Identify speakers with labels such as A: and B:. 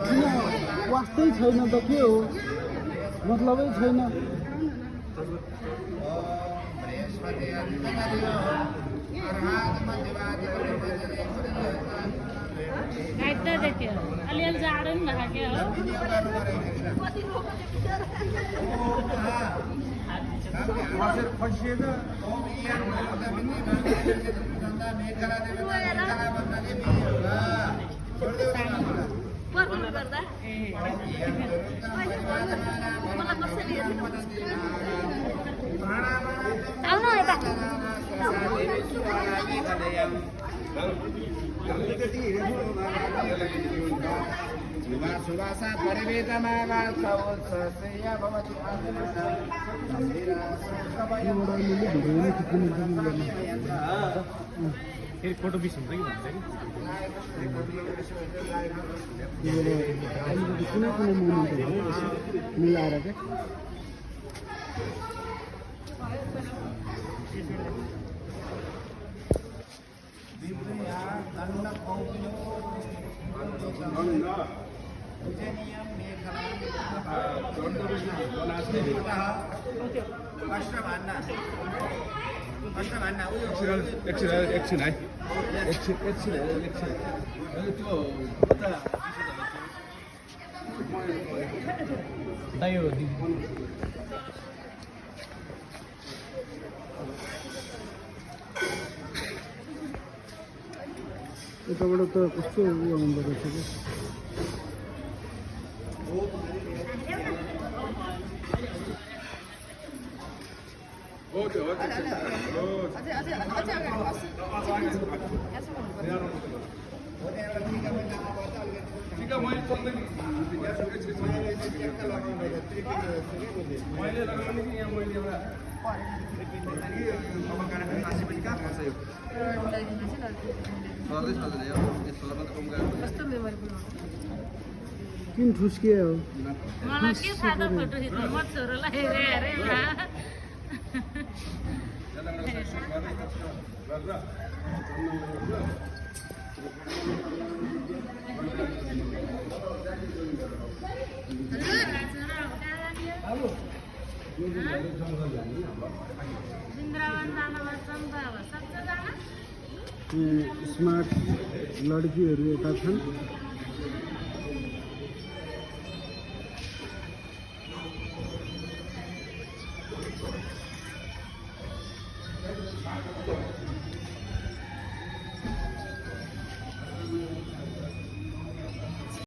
A: किन वास्तै छैन त के हो मतलबै छैन
B: अलिअलि जाडो नि लाग्यो हो
C: सुवासा परिवेदमावासौत्सस्या भवति
D: फेरि फोटो बिस हुन्छ कि भन्छ कि
A: कुनै कुनै मोमेन्टहरू मिलाएर क्या
D: एकछिन है एकछिन त्यो दाइयो
A: यताबाट त कस्तो उयो आउँदो रहेछ कि किन ठुस्किए हो
B: मलाई के थाहा त फोटो खिच्नु म छोरोलाई हेरे हेरे वृन्दावन जानुपर्छ नि त अब सक्छ जान
A: स्मार्ट लड्कीहरू यता छन्